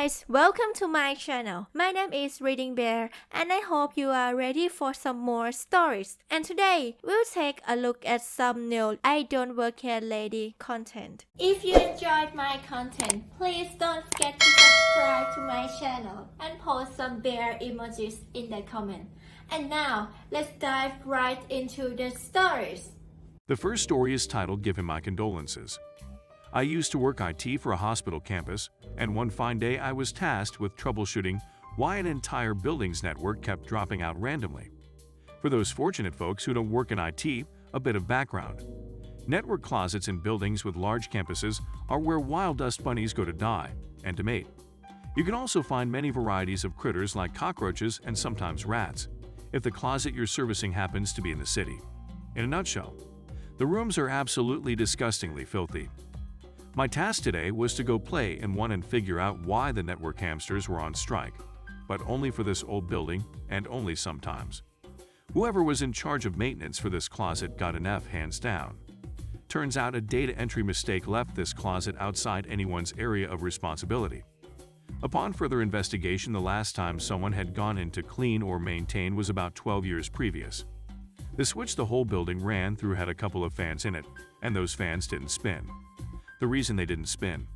guys, welcome to my channel. My name is ReadingBear and I hope you are ready for some more stories. And today, we'll take a look at some new I Don't Work Here Lady content. If you enjoyed my content, please don't forget to subscribe to my channel and post some bear emojis in the comment. And now, let's dive right into the stories. The first story is titled Give Him My Condolences. I used to work IT for a hospital campus, and one fine day I was tasked with troubleshooting why an entire building's network kept dropping out randomly. For those fortunate folks who don't work in IT, a bit of background. Network closets in buildings with large campuses are where wild dust bunnies go to die and to mate. You can also find many varieties of critters like cockroaches and sometimes rats, if the closet you're servicing happens to be in the city. In a nutshell, the rooms are absolutely disgustingly filthy. My task today was to go play in one and figure out why the network hamsters were on strike, but only for this old building and only sometimes. Whoever was in charge of maintenance for this closet got an F hands down. Turns out a data entry mistake left this closet outside anyone's area of responsibility. Upon further investigation, the last time someone had gone in to clean or maintain was about 12 years previous. The switch the whole building ran through had a couple of fans in it, and those fans didn't spin. The reason they didn't spin: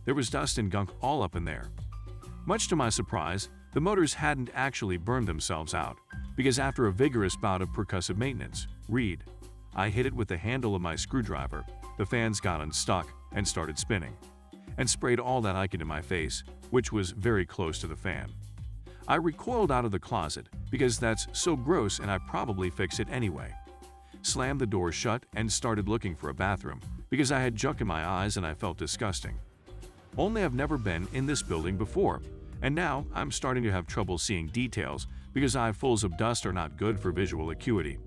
there was dust and gunk all up in there. Much to my surprise, the motors hadn't actually burned themselves out, because after a vigorous bout of percussive maintenance, I hit it with the handle of my screwdriver, the fans got unstuck and started spinning, and sprayed all that I could in my face, which was very close to the fan. I recoiled out of the closet, because that's so gross and I'd probably fix it anyway. Slammed the door shut and started looking for a bathroom, because I had junk in my eyes and I felt disgusting. Only I've never been in this building before, and now I'm starting to have trouble seeing details because eyefuls of dust are not good for visual acuity.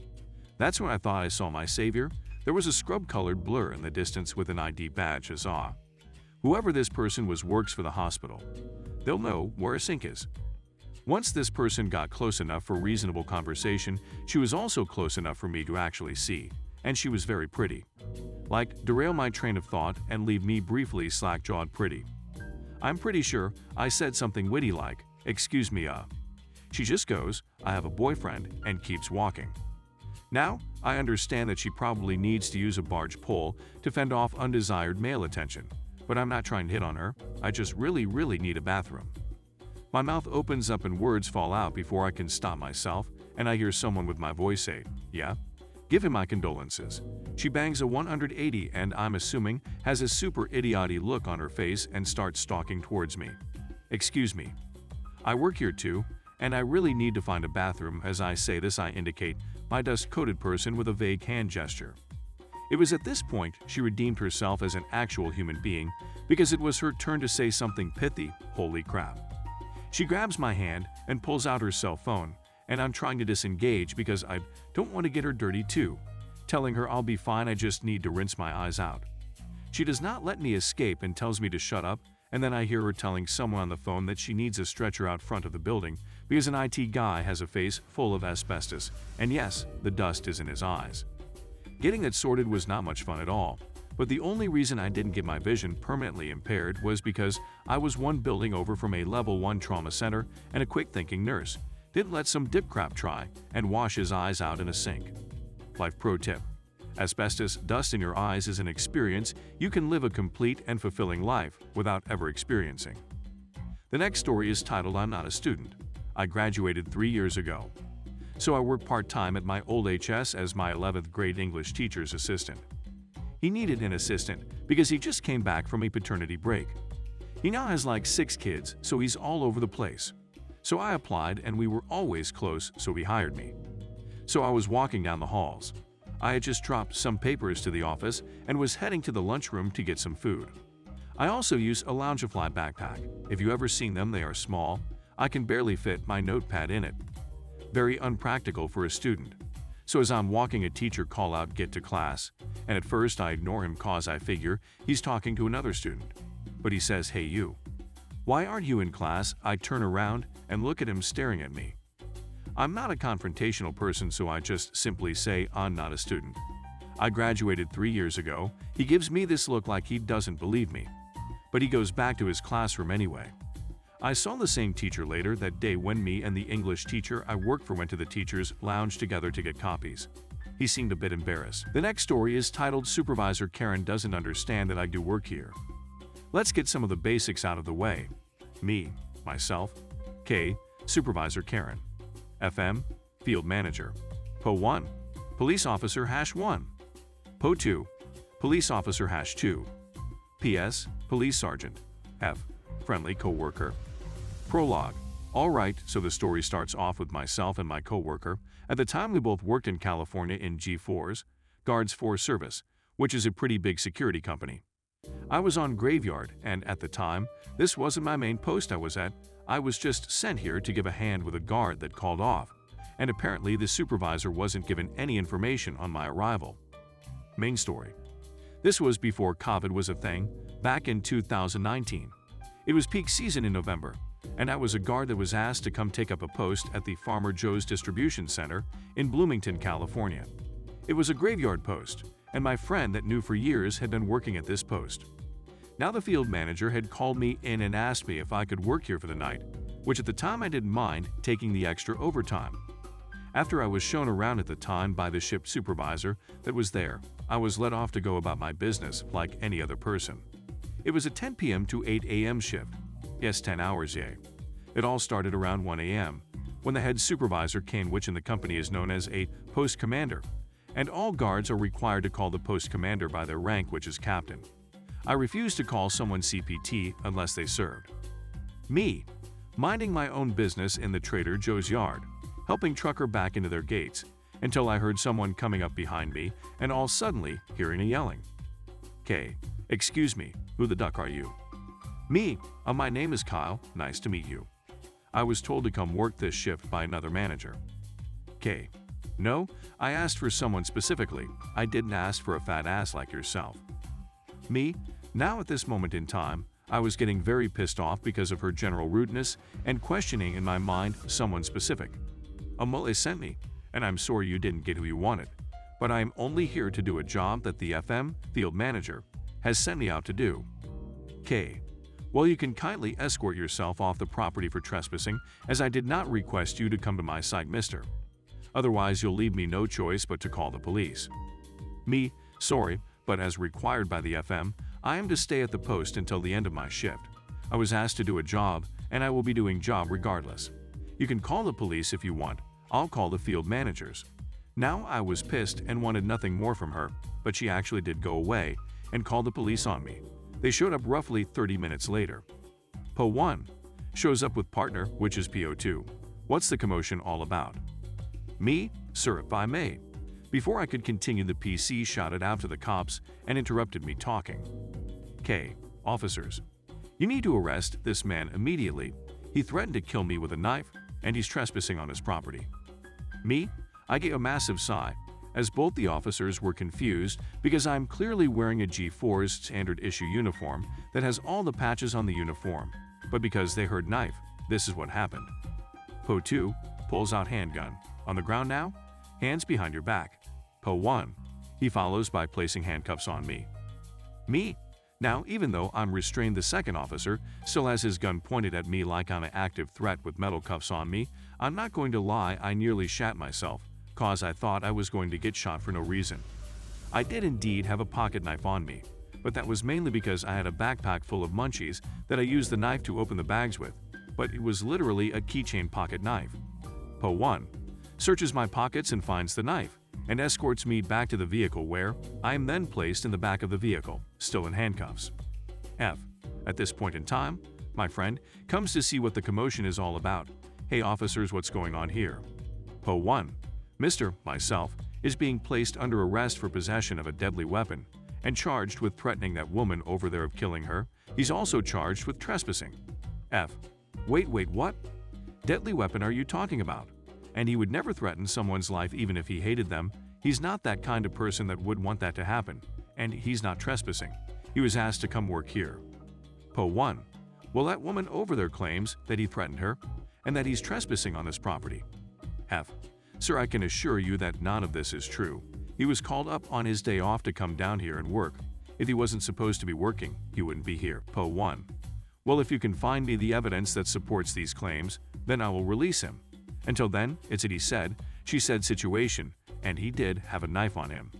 That's when I thought I saw my savior. There was a scrub-colored blur in the distance with an ID badge. Huzzah! Whoever this person was works for the hospital. They'll know where a sink is. Once this person got close enough for reasonable conversation, she was also close enough for me to actually see, and she was very pretty. Like, derail my train of thought and leave me briefly slack-jawed pretty. I'm pretty sure I said something witty like, "Excuse me, She just goes, "I have a boyfriend," and keeps walking. Now, I understand that she probably needs to use a barge pole to fend off undesired male attention, but I'm not trying to hit on her. I just really need a bathroom. My mouth opens up and words fall out before I can stop myself, and I hear someone with my voice say, "Yeah? Give him my condolences." She bangs a 180 and I'm assuming has a super idiotic look on her face and starts stalking towards me. "Excuse me. I work here too, and I really need to find a bathroom." As I say this, I indicate my dust-coated person with a vague hand gesture. It was at this point she redeemed herself as an actual human being, because it was her turn to say something pithy. Holy crap. She grabs my hand and pulls out her cell phone, and I'm trying to disengage because I don't want to get her dirty too, telling her I'll be fine, I just need to rinse my eyes out. She does not let me escape and tells me to shut up, and then I hear her telling someone on the phone that she needs a stretcher out front of the building because an IT guy has a face full of asbestos, and yes, the dust is in his eyes. Getting that sorted was not much fun at all, but the only reason I didn't get my vision permanently impaired was because I was one building over from a level 1 trauma center, and a quick-thinking nurse didn't let some dip crap try and wash his eyes out in a sink. Life pro tip: asbestos dust in your eyes is an experience you can live a complete and fulfilling life without ever experiencing. The next story is titled I'm Not a Student. I graduated 3 years ago, so I work part-time at my old HS as my 11th grade English teacher's assistant. He needed an assistant because he just came back from a paternity break. He now has like 6 kids, so he's all over the place. So I applied and we were always close, so he hired me. So I was walking down the halls. I had just dropped some papers to the office and was heading to the lunchroom to get some food. I also use a Loungefly backpack. If you ever seen them, they are small. I can barely fit my notepad in it. Very unpractical for a student. So as I'm walking, a teacher call out, "Get to class," and at first I ignore him cause I figure he's talking to another student. But he says, "Hey you. Why aren't you in class?" I turn around and look at him staring at me. I'm not a confrontational person, so I just simply say, "I'm not a student. I graduated 3 years ago." He gives me this look like he doesn't believe me, but he goes back to his classroom anyway. I saw the same teacher later that day when me and the English teacher I worked for went to the teacher's lounge together to get copies. He seemed a bit embarrassed. The next story is titled Supervisor Karen Doesn't Understand That I Do Work Here. Let's get some of the basics out of the way. Me, myself. K, Supervisor Karen. FM, Field Manager. Po1, Police Officer #1. Po2, Police Officer #2. PS, Police Sergeant. F, Friendly Coworker. Prologue. Alright, so the story starts off with myself and my coworker. At the time we both worked in California in G4's, Guards Force Service, which is a pretty big security company. I was on graveyard, and at the time, this wasn't my main post I was at. I was just sent here to give a hand with a guard that called off, and apparently the supervisor wasn't given any information on my arrival. Main story. This was before COVID was a thing, back in 2019. It was peak season in November, and I was a guard that was asked to come take up a post at the Farmer Joe's Distribution Center in Bloomington, California. It was a graveyard post, and my friend that knew for years had been working at this post. Now the field manager had called me in and asked me if I could work here for the night, which at the time I didn't mind taking the extra overtime. After I was shown around at the time by the shift supervisor that was there, I was let off to go about my business like any other person. It was a 10 p.m. to 8 a.m. shift. Yes, 10 hours, yay. It all started around 1 a.m. when the head supervisor came, which in the company is known as a post commander, and all guards are required to call the post commander by their rank, which is captain. I refused to call someone CPT unless they served. Me, minding my own business in the Trader Joe's yard, helping trucker back into their gates, until I heard someone coming up behind me and all suddenly hearing a yelling. K, excuse me, who the duck are you? Me, my name is Kyle, nice to meet you. I was told to come work this shift by another manager. K, no, I asked for someone specifically. I didn't ask for a fat ass like yourself. Me, now at this moment in time, I was getting very pissed off because of her general rudeness and questioning in my mind someone specific. Well, they sent me, and I'm sorry you didn't get who you wanted, but I am only here to do a job that the FM, field manager, has sent me out to do. K, well, you can kindly escort yourself off the property for trespassing, as I did not request you to come to my site, mister. Otherwise, you'll leave me no choice but to call the police. Me, sorry, but as required by the FM, I am to stay at the post until the end of my shift. I was asked to do a job, and I will be doing job regardless. You can call the police if you want. I'll call the field managers. Now I was pissed and wanted nothing more from her, but she actually did go away and called the police on me. They showed up roughly 30 minutes later. Po1 shows up with partner, which is PO2. What's the commotion all about? Me, sir, if I may. Before I could continue, the PC shouted out to the cops and interrupted me talking. K, officers, you need to arrest this man immediately. He threatened to kill me with a knife, and he's trespassing on his property. Me, I gave a massive sigh, as both the officers were confused because I'm clearly wearing a G4's standard issue uniform that has all the patches on the uniform, but because they heard knife, this is what happened. Po2 pulls out handgun. On the ground now? Hands behind your back. Po1, he follows by placing handcuffs on me. Me, now even though I'm restrained, the second officer still has his gun pointed at me like I'm an active threat with metal cuffs on me. I'm not going to lie, I nearly shat myself, cause I thought I was going to get shot for no reason. I did indeed have a pocket knife on me, but that was mainly because I had a backpack full of munchies that I used the knife to open the bags with, but it was literally a keychain pocket knife. Po1 searches my pockets and finds the knife, and escorts me back to the vehicle where I am then placed in the back of the vehicle, still in handcuffs. F. At this point in time, my friend comes to see what the commotion is all about. Hey officers, what's going on here? Po1. Mr. Myself is being placed under arrest for possession of a deadly weapon and charged with threatening that woman over there of killing her. He's also charged with trespassing. F. Wait, what? Deadly weapon are you talking about? And he would never threaten someone's life even if he hated them. He's not that kind of person that would want that to happen. And he's not trespassing. He was asked to come work here. Po1. Well, that woman over there claims that he threatened her and that he's trespassing on this property. F. Sir, I can assure you that none of this is true. He was called up on his day off to come down here and work. If he wasn't supposed to be working, he wouldn't be here. Po1. Well, if you can find me the evidence that supports these claims, then I will release him. Until then, it's a he said, she said situation, and he did have a knife on him.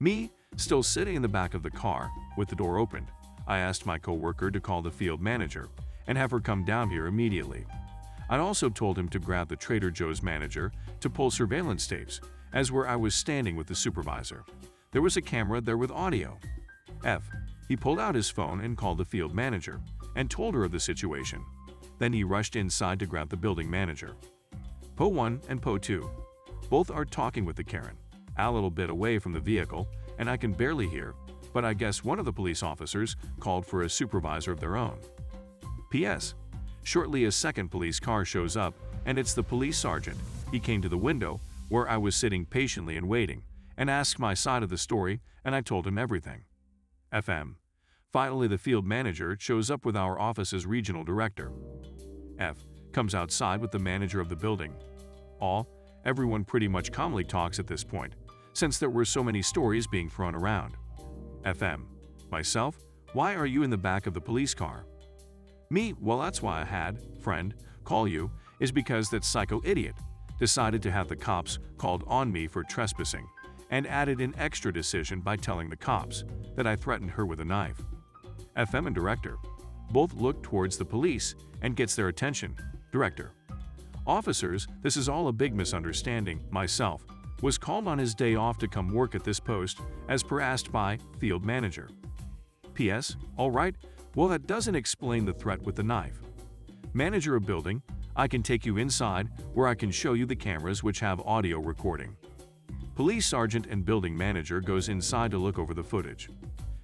Me, still sitting in the back of the car, with the door opened, I asked my coworker to call the field manager and have her come down here immediately. I also told him to grab the Trader Joe's manager to pull surveillance tapes, as where I was standing with the supervisor. There was a camera there with audio. He pulled out his phone and called the field manager and told her of the situation. Then he rushed inside to grab the building manager. Po 1 and Po 2. Both are talking with the Karen, a little bit away from the vehicle, and I can barely hear, but I guess one of the police officers called for a supervisor of their own. P.S. Shortly a second police car shows up, and it's the police sergeant. He came to the window, where I was sitting patiently and waiting, and asked my side of the story, and I told him everything. FM. Finally, the field manager shows up with our office's regional director. Comes outside with the manager of the building. Everyone pretty much calmly talks at this point, since there were so many stories being thrown around. FM. Myself, why are you in the back of the police car? Me, well, that's why I had, friend, call you, is because that psycho idiot decided to have the cops called on me for trespassing, and added an extra decision by telling the cops that I threatened her with a knife. FM and director both look towards the police and gets their attention. Director. Officers, this is all a big misunderstanding. Myself was called on his day off to come work at this post as per asked by field manager. P.S. All right, well, that doesn't explain the threat with the knife. Manager of building, I can take you inside where I can show you the cameras which have audio recording. Police sergeant and building manager goes inside to look over the footage.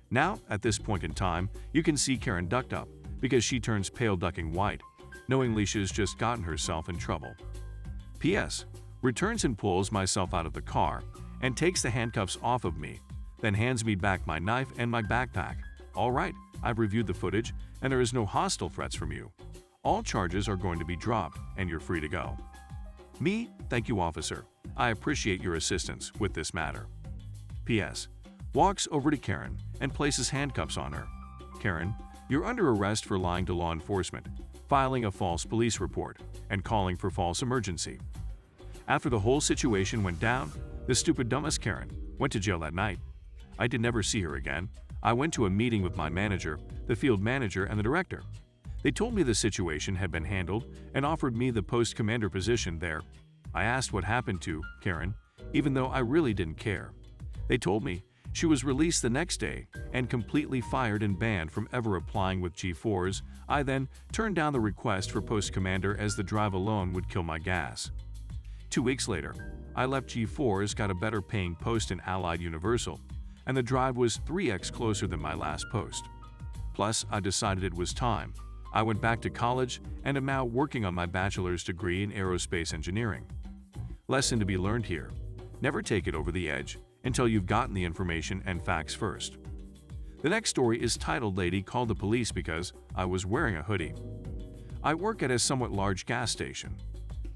Now, at this point in time, you can see Karen ducked up because she turns pale ducking white, knowingly she's just gotten herself in trouble. P.S. Returns and pulls myself out of the car and takes the handcuffs off of me, then hands me back my knife and my backpack. All right, I've reviewed the footage and there is no hostile threats from you. All charges are going to be dropped and you're free to go. Me, thank you, officer. I appreciate your assistance with this matter. P.S. Walks over to Karen and places handcuffs on her. Karen, you're under arrest for lying to law enforcement, filing a false police report, and calling for false emergency. After the whole situation went down, the stupid dumbest Karen went to jail that night. I did never see her again. I went to a meeting with my manager, the field manager, and the director. They told me the situation had been handled and offered me the post commander position there. I asked what happened to Karen, even though I really didn't care. They told me she was released the next day and completely fired and banned from ever applying with G4s. I then turned down the request for post commander as the drive alone would kill my gas. 2 weeks later, I left G4s, got a better paying post in Allied Universal, and the drive was 3x closer than my last post. Plus, I decided it was time. I went back to college and am now working on my bachelor's degree in aerospace engineering. Lesson to be learned here: never take it over the edge until you've gotten the information and facts first. The next story is titled Lady Called the Police Because I Was Wearing a Hoodie. I work at a somewhat large gas station.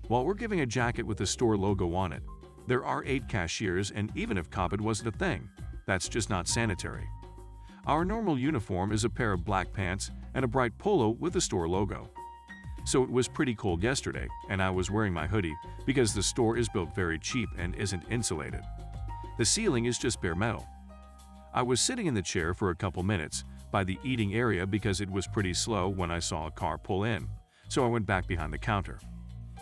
While we're giving a jacket with the store logo on it, there are 8 cashiers, and even if COVID wasn't a thing, that's just not sanitary. Our normal uniform is a pair of black pants and a bright polo with the store logo. So it was pretty cold yesterday, and I was wearing my hoodie because the store is built very cheap and isn't insulated. The ceiling is just bare metal. I was sitting in the chair for a couple minutes by the eating area because it was pretty slow when I saw a car pull in, so I went back behind the counter.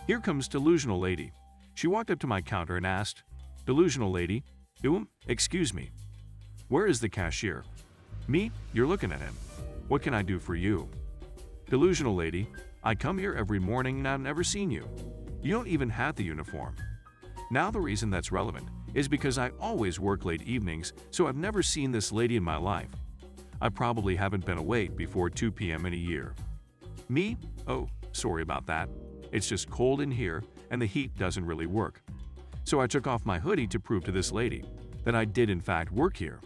Here comes Delusional Lady. She walked up to my counter and asked, "Delusional Lady, excuse me, where is the cashier?" Me, you're looking at him. What can I do for you? Delusional Lady, I come here every morning and I've never seen you. You don't even have the uniform. Now the reason that's relevant is because I always work late evenings, so I've never seen this lady in my life. I probably haven't been awake before 2 p.m. in a year. Me? Oh, sorry about that. It's just cold in here and the heat doesn't really work. So I took off my hoodie to prove to this lady that I did in fact work here.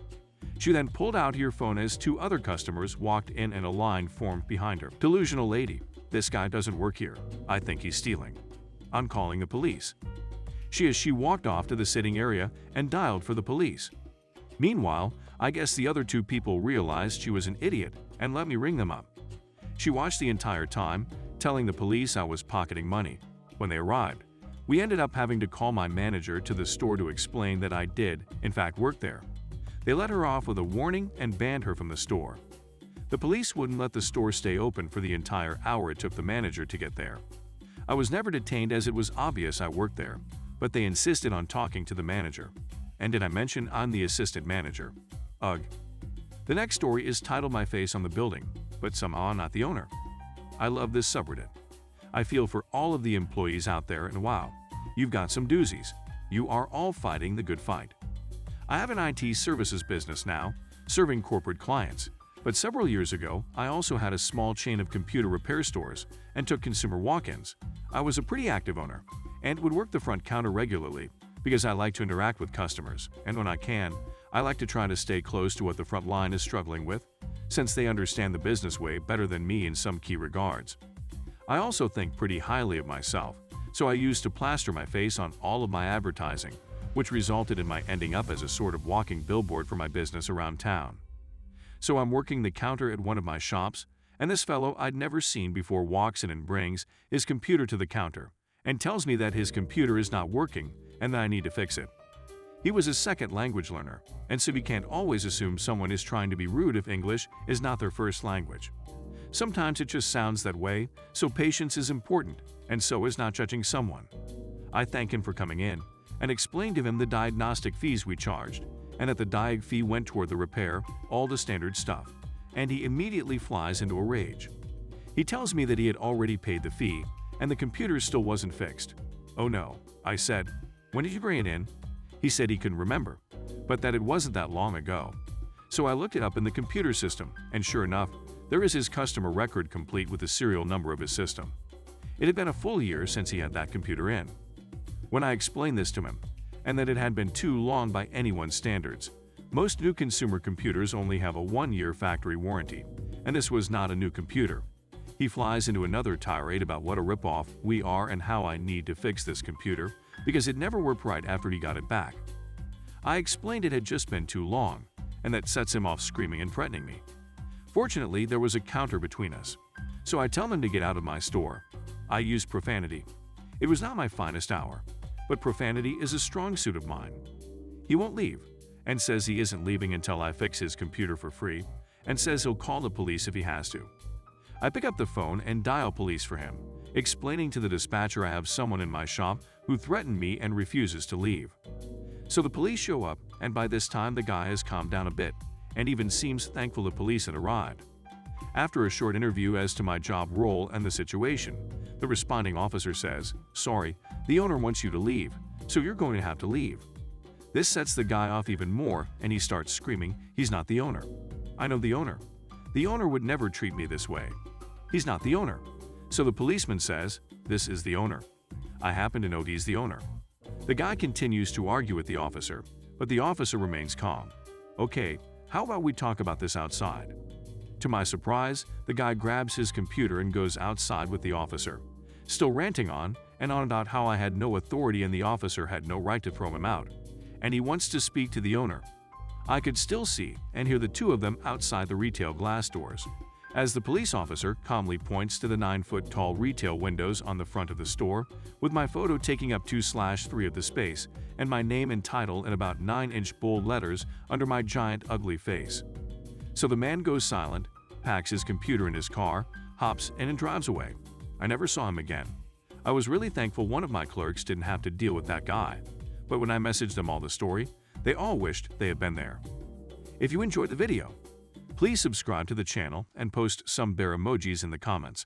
She then pulled out her phone as 2 other customers walked in and a line formed behind her. Delusional Lady, this guy doesn't work here. I think he's stealing. I'm calling the police. She walked off to the sitting area and dialed for the police. Meanwhile, I guess the other 2 people realized she was an idiot and let me ring them up. She watched the entire time, telling the police I was pocketing money. When they arrived, we ended up having to call my manager to the store to explain that I did, in fact, work there. They let her off with a warning and banned her from the store. The police wouldn't let the store stay open for the entire hour it took the manager to get there. I was never detained as it was obvious I worked there, but they insisted on talking to the manager. And did I mention I'm the assistant manager? Ugh. The next story is titled My Face on the Building, but somehow not the owner. I love this subreddit. I feel for all of the employees out there, and wow, you've got some doozies. You are all fighting the good fight. I have an IT services business now, serving corporate clients. But several years ago, I also had a small chain of computer repair stores and took consumer walk-ins. I was a pretty active owner and would work the front counter regularly because I like to interact with customers, and when I can, I like to try to stay close to what the front line is struggling with, since they understand the business way better than me in some key regards. I also think pretty highly of myself, so I used to plaster my face on all of my advertising, which resulted in my ending up as a sort of walking billboard for my business around town. So I'm working the counter at one of my shops, and this fellow I'd never seen before walks in and brings his computer to the counter and tells me that his computer is not working and that I need to fix it. He was a second language learner, and so we can't always assume someone is trying to be rude if English is not their first language. Sometimes it just sounds that way, so patience is important, and so is not judging someone. I thank him for coming in and explained to him the diagnostic fees we charged, and that the diag fee went toward the repair, all the standard stuff, and he immediately flies into a rage. He tells me that he had already paid the fee, and the computer still wasn't fixed. Oh no, I said, when did you bring it in? He said he couldn't remember, but that it wasn't that long ago. So I looked it up in the computer system, and sure enough, there is his customer record complete with the serial number of his system. It had been a full year since he had that computer in. When I explained this to him, and that it had been too long by anyone's standards. Most new consumer computers only have a 1-year factory warranty, and this was not a new computer. He flies into another tirade about what a ripoff we are and how I need to fix this computer because it never worked right after he got it back. I explained it had just been too long, and that sets him off screaming and threatening me. Fortunately, there was a counter between us, so I tell him to get out of my store. I used profanity. It was not my finest hour, but profanity is a strong suit of mine. He won't leave, and says he isn't leaving until I fix his computer for free, and says he'll call the police if he has to. I pick up the phone and dial police for him, explaining to the dispatcher I have someone in my shop who threatened me and refuses to leave. So the police show up, and by this time the guy has calmed down a bit, and even seems thankful the police had arrived. After a short interview as to my job role and the situation, the responding officer says, "Sorry, the owner wants you to leave, so you're going to have to leave." This sets the guy off even more, and he starts screaming, "He's not the owner. I know the owner. The owner would never treat me this way. He's not the owner." So the policeman says, "This is the owner. I happen to know he's the owner." The guy continues to argue with the officer, but the officer remains calm. "Okay, how about we talk about this outside?" To my surprise, the guy grabs his computer and goes outside with the officer, still ranting on and on about how I had no authority and the officer had no right to throw him out, and he wants to speak to the owner. I could still see and hear the two of them outside the retail glass doors, as the police officer calmly points to the 9-foot-tall retail windows on the front of the store, with my photo taking up 2/3 of the space, and my name and title in about 9-inch bold letters under my giant ugly face. So the man goes silent, packs his computer in his car, hops in and drives away. I never saw him again. I was really thankful one of my clerks didn't have to deal with that guy, but when I messaged them all the story, they all wished they had been there. If you enjoyed the video, please subscribe to the channel and post some bear emojis in the comments.